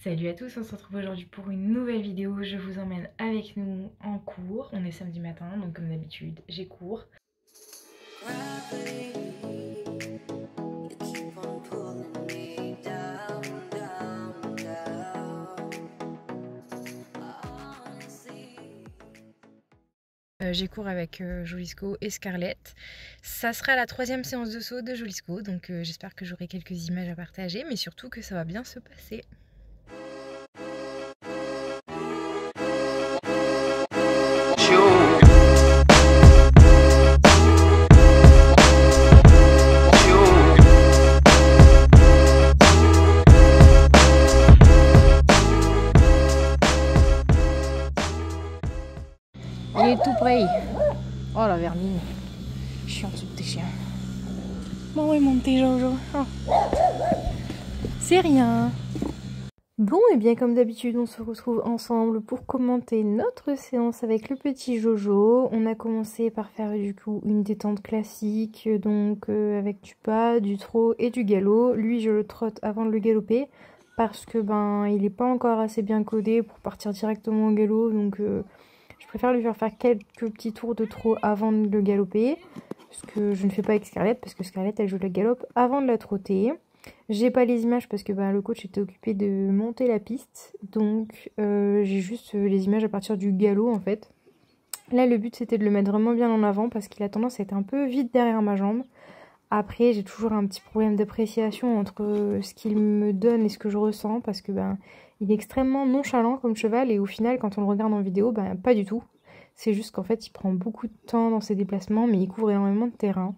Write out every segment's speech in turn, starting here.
Salut à tous, on se retrouve aujourd'hui pour une nouvelle vidéo. Je vous emmène avec nous en cours. On est samedi matin, donc comme d'habitude, j'ai cours. J'ai cours avec Jolisco et Scarlett. Ça sera la 3e séance de saut de Jolisco, donc j'espère que j'aurai quelques images à partager, mais surtout que ça va bien se passer. Il est tout prêt. Oh la vermine. Chiant ce petit chien. Bon oui mon petit Jojo. Oh. C'est rien. Bon et bien comme d'habitude on se retrouve ensemble pour commenter notre séance avec le petit Jojo. On a commencé par faire du coup une détente classique, donc avec du pas, du trot et du galop. Lui je le trotte avant de le galoper parce que il est pas encore assez bien codé pour partir directement au galop, donc je préfère lui faire quelques petits tours de trot avant de le galoper, ce que je ne fais pas avec Scarlett parce que Scarlett elle joue la galope avant de la trotter. J'ai pas les images parce que le coach était occupé de monter la piste, donc j'ai juste les images à partir du galop en fait. Là le but c'était de le mettre vraiment bien en avant parce qu'il a tendance à être un peu vite derrière ma jambe. Après j'ai toujours un petit problème d'appréciation entre ce qu'il me donne et ce que je ressens parce que il est extrêmement nonchalant comme cheval et au final quand on le regarde en vidéo pas du tout. C'est juste qu'en fait il prend beaucoup de temps dans ses déplacements mais il couvre énormément de terrain.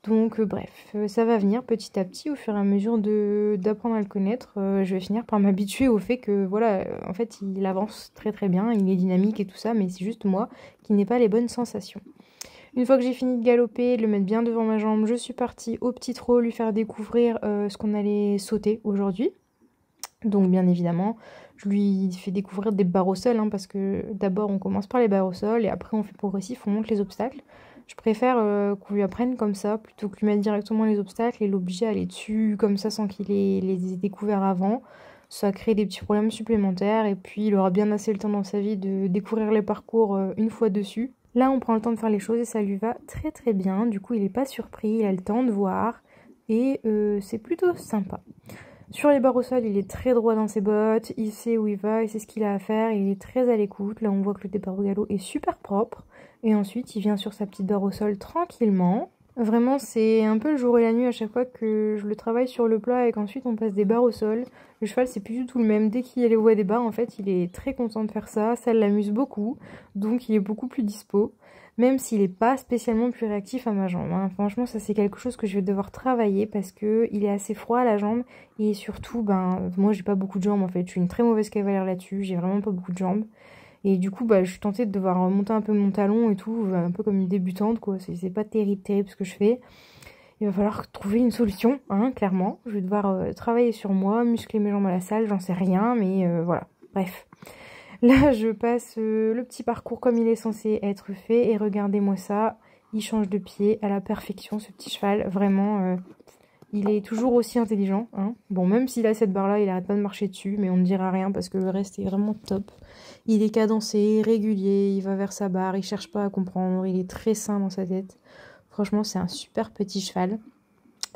Donc bref, ça va venir petit à petit au fur et à mesure d'apprendre à le connaître. Je vais finir par m'habituer au fait que voilà, en fait il avance très très bien, il est dynamique et tout ça, mais c'est juste moi qui n'ai pas les bonnes sensations. Une fois que j'ai fini de galoper, de le mettre bien devant ma jambe, je suis partie au petit trot lui faire découvrir ce qu'on allait sauter aujourd'hui. Donc bien évidemment, je lui fais découvrir des barres au sol, parce que d'abord on commence par les barres au sol et après on fait progressif, on monte les obstacles. Je préfère qu'on lui apprenne comme ça, plutôt que lui mettre directement les obstacles et l'obliger à aller dessus comme ça sans qu'il les ait découverts avant. Ça crée des petits problèmes supplémentaires et puis il aura bien assez le temps dans sa vie de découvrir les parcours une fois dessus. Là on prend le temps de faire les choses et ça lui va très très bien, du coup il n'est pas surpris, il a le temps de voir et c'est plutôt sympa. Sur les barres au sol, il est très droit dans ses bottes, il sait où il va, il sait ce qu'il a à faire, il est très à l'écoute. Là, on voit que le départ au galop est super propre. Et ensuite, il vient sur sa petite barre au sol tranquillement. Vraiment, c'est un peu le jour et la nuit à chaque fois que je le travaille sur le plat et qu'ensuite on passe des barres au sol. Le cheval, c'est plus du tout le même. Dès qu'il voit des barres, en fait, il est très content de faire ça. Ça l'amuse beaucoup, donc il est beaucoup plus dispo. Même s'il n'est pas spécialement plus réactif à ma jambe. Franchement, ça c'est quelque chose que je vais devoir travailler parce qu'il est assez froid à la jambe. Et surtout, moi j'ai pas beaucoup de jambes en fait. Je suis une très mauvaise cavalière là-dessus. J'ai vraiment pas beaucoup de jambes. Et du coup, je suis tentée de devoir monter un peu mon talon et tout. Un peu comme une débutante quoi. C'est pas terrible ce que je fais. Il va falloir trouver une solution, clairement. Je vais devoir travailler sur moi, muscler mes jambes à la salle. J'en sais rien, mais voilà. Bref. Là, je passe le petit parcours comme il est censé être fait. Et regardez-moi ça. Il change de pied à la perfection, ce petit cheval. Vraiment, il est toujours aussi intelligent. Bon, même s'il a cette barre-là, il arrête pas de marcher dessus. Mais on ne dira rien parce que le reste est vraiment top. Il est cadencé, régulier. Il va vers sa barre. Il cherche pas à comprendre. Il est très sain dans sa tête. Franchement, c'est un super petit cheval.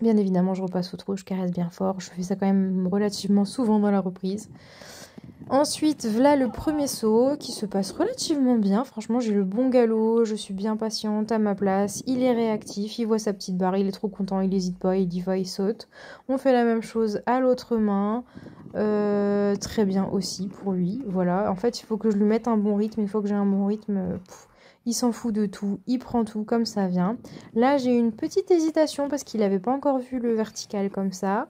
Bien évidemment, je repasse au trot. Je caresse bien fort. Je fais ça quand même relativement souvent dans la reprise. Ensuite, voilà le premier saut qui se passe relativement bien. Franchement, j'ai le bon galop, je suis bien patiente à ma place. Il est réactif, il voit sa petite barre, il est trop content, il n'hésite pas, il y va, il saute. On fait la même chose à l'autre main. Très bien aussi pour lui. Voilà, en fait, il faut que je lui mette un bon rythme. Une fois que j'ai un bon rythme, il s'en fout de tout, il prend tout comme ça vient. Là, j'ai eu une petite hésitation parce qu'il n'avait pas encore vu le vertical comme ça.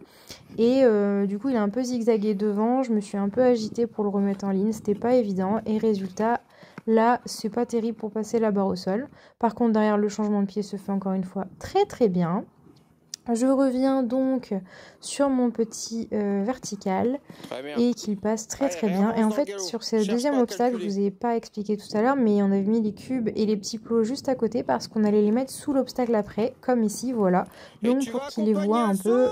Et du coup, il a un peu zigzagué devant. Je me suis un peu agitée pour le remettre en ligne. C'était pas évident. Et résultat, là, c'est pas terrible pour passer la barre au sol. Par contre, derrière, le changement de pied se fait encore une fois très très bien. Je reviens donc sur mon petit vertical et qu'il passe très très bien. Et en fait sur ce deuxième obstacle, je vous ai pas expliqué tout à l'heure, mais on avait mis les cubes et les petits plots juste à côté parce qu'on allait les mettre sous l'obstacle après, comme ici, voilà. Donc pour qu'il les voit un peu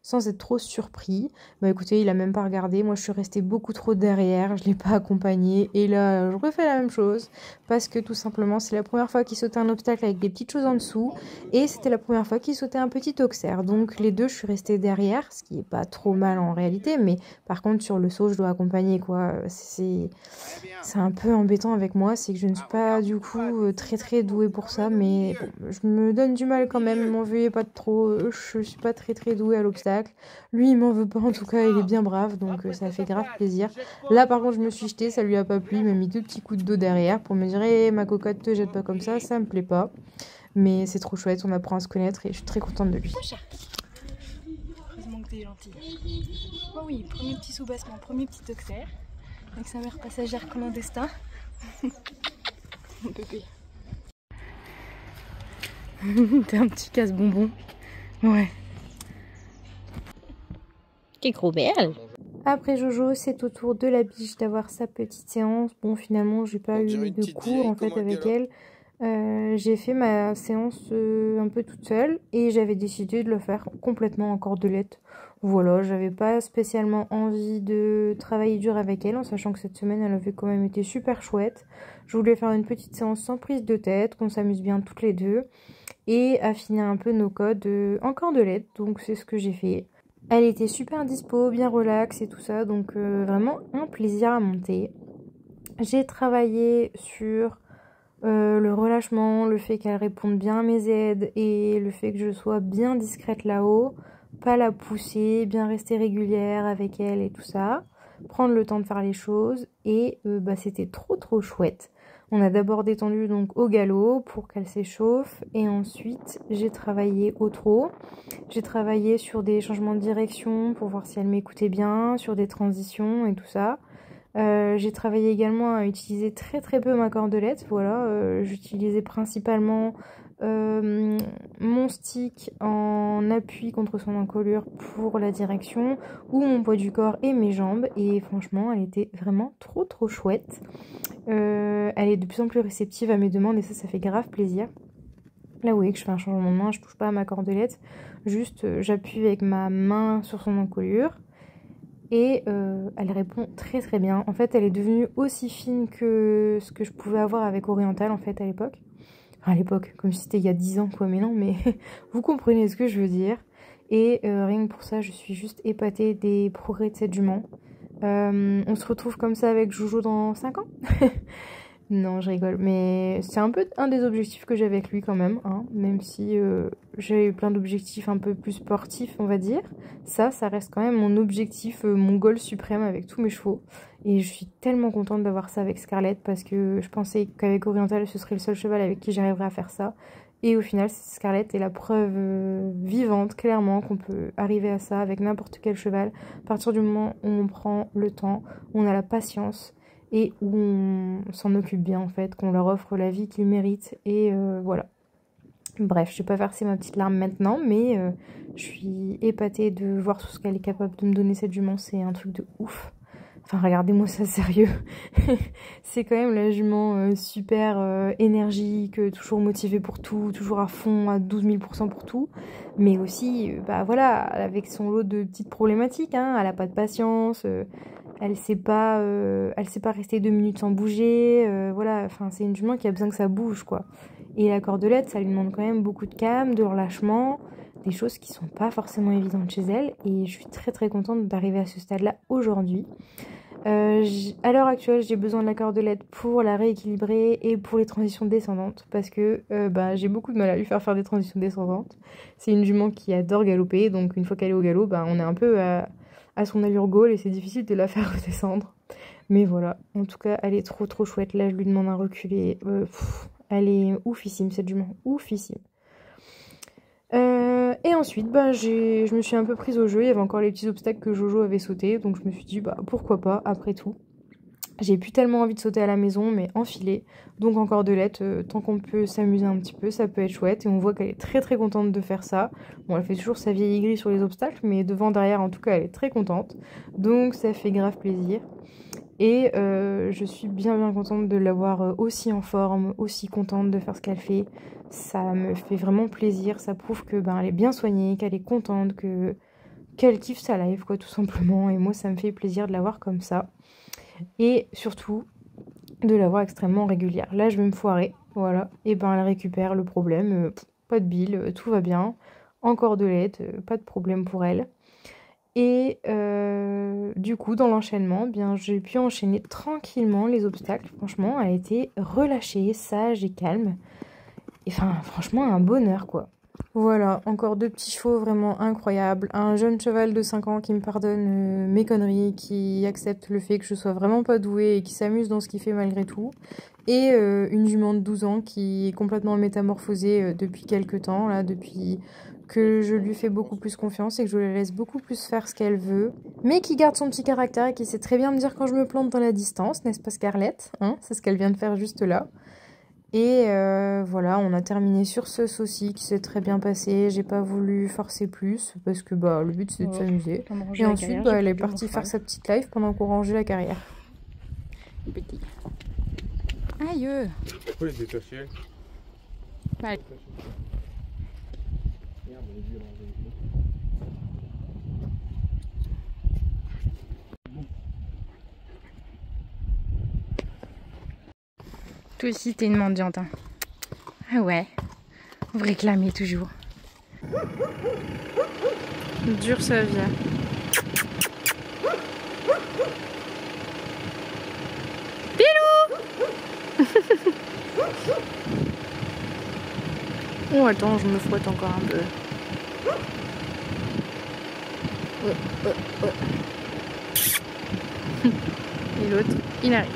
sans être trop surpris. Bah écoutez, il a même pas regardé, moi je suis restée beaucoup trop derrière, je l'ai pas accompagné. Et là je refais la même chose parce que tout simplement c'est la première fois qu'il sautait un obstacle avec des petites choses en dessous. Et c'était la première fois qu'il sautait un petit auxerre. Donc les deux, je suis restée derrière, ce qui est pas trop mal en réalité. Mais par contre, sur le saut, je dois accompagner, quoi. C'est un peu embêtant avec moi. C'est que je ne suis pas du coup très très douée pour ça. Mais bon, je me donne du mal quand même. M'en veuillez pas trop. Je suis pas très très douée à l'obstacle. Lui, il m'en veut pas. En tout cas, il est bien brave. Donc ça fait grave plaisir. Là, par contre, je me suis jetée. Ça lui a pas plu. Il m'a mis 2 petits coups de dos derrière pour me dire hey, ma cocotte, te jette pas comme ça me plaît pas. Mais c'est trop chouette, on apprend à se connaître et je suis très contente de lui. Heureusement que t'es gentil. Oh oui, premier petit sous-bassement, premier petit auxerre. Avec sa mère passagère clandestin. Mon bébé. T'es un petit casse-bonbon. Ouais. T'es gros belle. Après Jojo, c'est au tour de la biche d'avoir sa petite séance. Bon, finalement, j'ai pas eu de cours en fait avec elle. J'ai fait ma séance un peu toute seule et j'avais décidé de le faire complètement en cordelette. Voilà, j'avais pas spécialement envie de travailler dur avec elle en sachant que cette semaine elle avait quand même été super chouette. Je voulais faire une petite séance sans prise de tête, qu'on s'amuse bien toutes les deux et affiner un peu nos codes en cordelette, donc c'est ce que j'ai fait. Elle était super dispo, bien relax et tout ça, donc vraiment un plaisir à monter. J'ai travaillé sur le relâchement, le fait qu'elle réponde bien à mes aides et le fait que je sois bien discrète là-haut, pas la pousser, bien rester régulière avec elle et tout ça, prendre le temps de faire les choses et c'était trop chouette. On a d'abord détendu donc au galop pour qu'elle s'échauffe et ensuite j'ai travaillé au trot. J'ai travaillé sur des changements de direction pour voir si elle m'écoutait bien, sur des transitions et tout ça. J'ai travaillé également à utiliser très peu ma cordelette, voilà, j'utilisais principalement mon stick en appui contre son encolure pour la direction, ou mon poids du corps et mes jambes, et franchement elle était vraiment trop chouette. Elle est de plus en plus réceptive à mes demandes et ça fait grave plaisir. Là vous voyez que je fais un changement de main, je touche pas à ma cordelette, juste j'appuie avec ma main sur son encolure. Et elle répond très bien. En fait, elle est devenue aussi fine que ce que je pouvais avoir avec Oriental en fait à l'époque. Enfin, à l'époque, comme si c'était il y a 10 ans quoi, mais non, mais vous comprenez ce que je veux dire. Et rien que pour ça, je suis juste épatée des progrès de cette jument. On se retrouve comme ça avec Jojo dans 5 ans. Non, je rigole, mais c'est un peu un des objectifs que j'ai avec lui quand même, hein, même si j'ai eu plein d'objectifs un peu plus sportifs, on va dire. Ça reste quand même mon objectif, mon goal suprême avec tous mes chevaux. Et je suis tellement contente d'avoir ça avec Scarlett parce que je pensais qu'avec Oriental, ce serait le seul cheval avec qui j'arriverais à faire ça. Et au final, Scarlett est la preuve vivante, clairement, qu'on peut arriver à ça avec n'importe quel cheval. À partir du moment où on prend le temps, on a la patience et où on s'en occupe bien en fait, qu'on leur offre la vie qu'ils méritent et voilà. Bref, je vais pas verser ma petite larme maintenant, mais je suis épatée de voir tout ce qu'elle est capable de me donner cette jument, c'est un truc de ouf. Enfin, regardez-moi ça sérieux. C'est quand même la jument super énergique, toujours motivée pour tout, toujours à fond, à 12 000% pour tout. Mais aussi, voilà, avec son lot de petites problématiques, hein, elle a pas de patience, elle sait pas rester 2 minutes sans bouger, voilà, enfin c'est une jument qui a besoin que ça bouge quoi. Et la cordelette, ça lui demande quand même beaucoup de calme, de relâchement, des choses qui sont pas forcément évidentes chez elle. Et je suis très contente d'arriver à ce stade-là aujourd'hui. À l'heure actuelle, j'ai besoin de la cordelette pour la rééquilibrer et pour les transitions descendantes parce que j'ai beaucoup de mal à lui faire des transitions descendantes. C'est une jument qui adore galoper, donc une fois qu'elle est au galop, on est un peu à son allure gaule et c'est difficile de la faire redescendre. Mais voilà, en tout cas, elle est trop chouette. Là, je lui demande un reculer. Elle est oufissime, cette jument, oufissime. Et ensuite, je me suis un peu prise au jeu. Il y avait encore les petits obstacles que Jojo avait sauté, donc je me suis dit, pourquoi pas, après tout. J'ai plus tellement envie de sauter à la maison, mais enfiler. Donc en cordelette, tant qu'on peut s'amuser un petit peu, ça peut être chouette. Et on voit qu'elle est très très contente de faire ça. Bon, elle fait toujours sa vieille aigrie sur les obstacles, mais devant, derrière, en tout cas, elle est très contente. Donc ça fait grave plaisir. Et je suis bien contente de l'avoir aussi en forme, aussi contente de faire ce qu'elle fait. Ça me fait vraiment plaisir. Ça prouve que elle est bien soignée, qu'elle est contente, qu'elle kiffe sa life, quoi, tout simplement. Et moi, ça me fait plaisir de la voir comme ça. Et surtout, de la voir extrêmement régulière. Là, je vais me foirer, voilà. Et elle récupère le problème. Pas de bile, tout va bien. En cordelette, pas de problème pour elle. Et du coup, dans l'enchaînement, j'ai pu enchaîner tranquillement les obstacles. Franchement, elle a été relâchée, sage et calme. Et franchement, un bonheur, quoi. Voilà, encore 2 petits chevaux vraiment incroyables. Un jeune cheval de 5 ans qui me pardonne mes conneries, qui accepte le fait que je sois vraiment pas douée et qui s'amuse dans ce qu'il fait malgré tout. Et une jument de 12 ans qui est complètement métamorphosée depuis quelques temps, là, depuis que je lui fais beaucoup plus confiance et que je la laisse beaucoup plus faire ce qu'elle veut, mais qui garde son petit caractère et qui sait très bien me dire quand je me plante dans la distance, n'est-ce pas Scarlett, hein? C'est ce qu'elle vient de faire juste là. Et voilà, on a terminé sur ce sauci qui s'est très bien passé. J'ai pas voulu forcer plus parce que le but c'est de s'amuser. Et ensuite, elle est partie faire sa petite life pendant qu'on rangeait la carrière. Petit. Aïe! Pourquoi il est détaché? Bah. Toi aussi, t'es une mendiante. Hein. Ah ouais, vous réclamez toujours. Dur sa vie. Pilou. Oh attends, je me frotte encore un peu. Et l'autre, il arrive.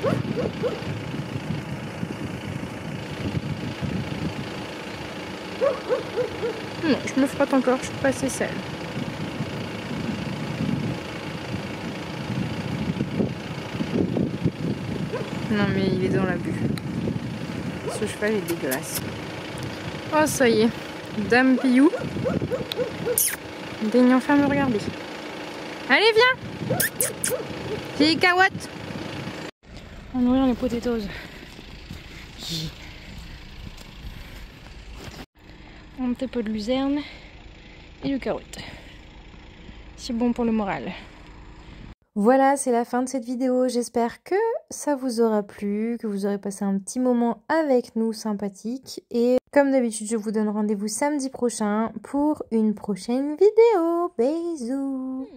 Non, je me frotte encore, je suis pas assez sale. Non mais il est dans l'abus. Ce cheval est dégueulasse. Oh ça y est, Dame Piou daigne enfin me regarder. Allez viens, petit cacahuète. On va nourrir les potatoes. Un petit peu de luzerne et de carotte. C'est bon pour le moral. Voilà, c'est la fin de cette vidéo. J'espère que ça vous aura plu, que vous aurez passé un petit moment avec nous sympathique. Et comme d'habitude, je vous donne rendez-vous samedi prochain pour une prochaine vidéo. Bisous!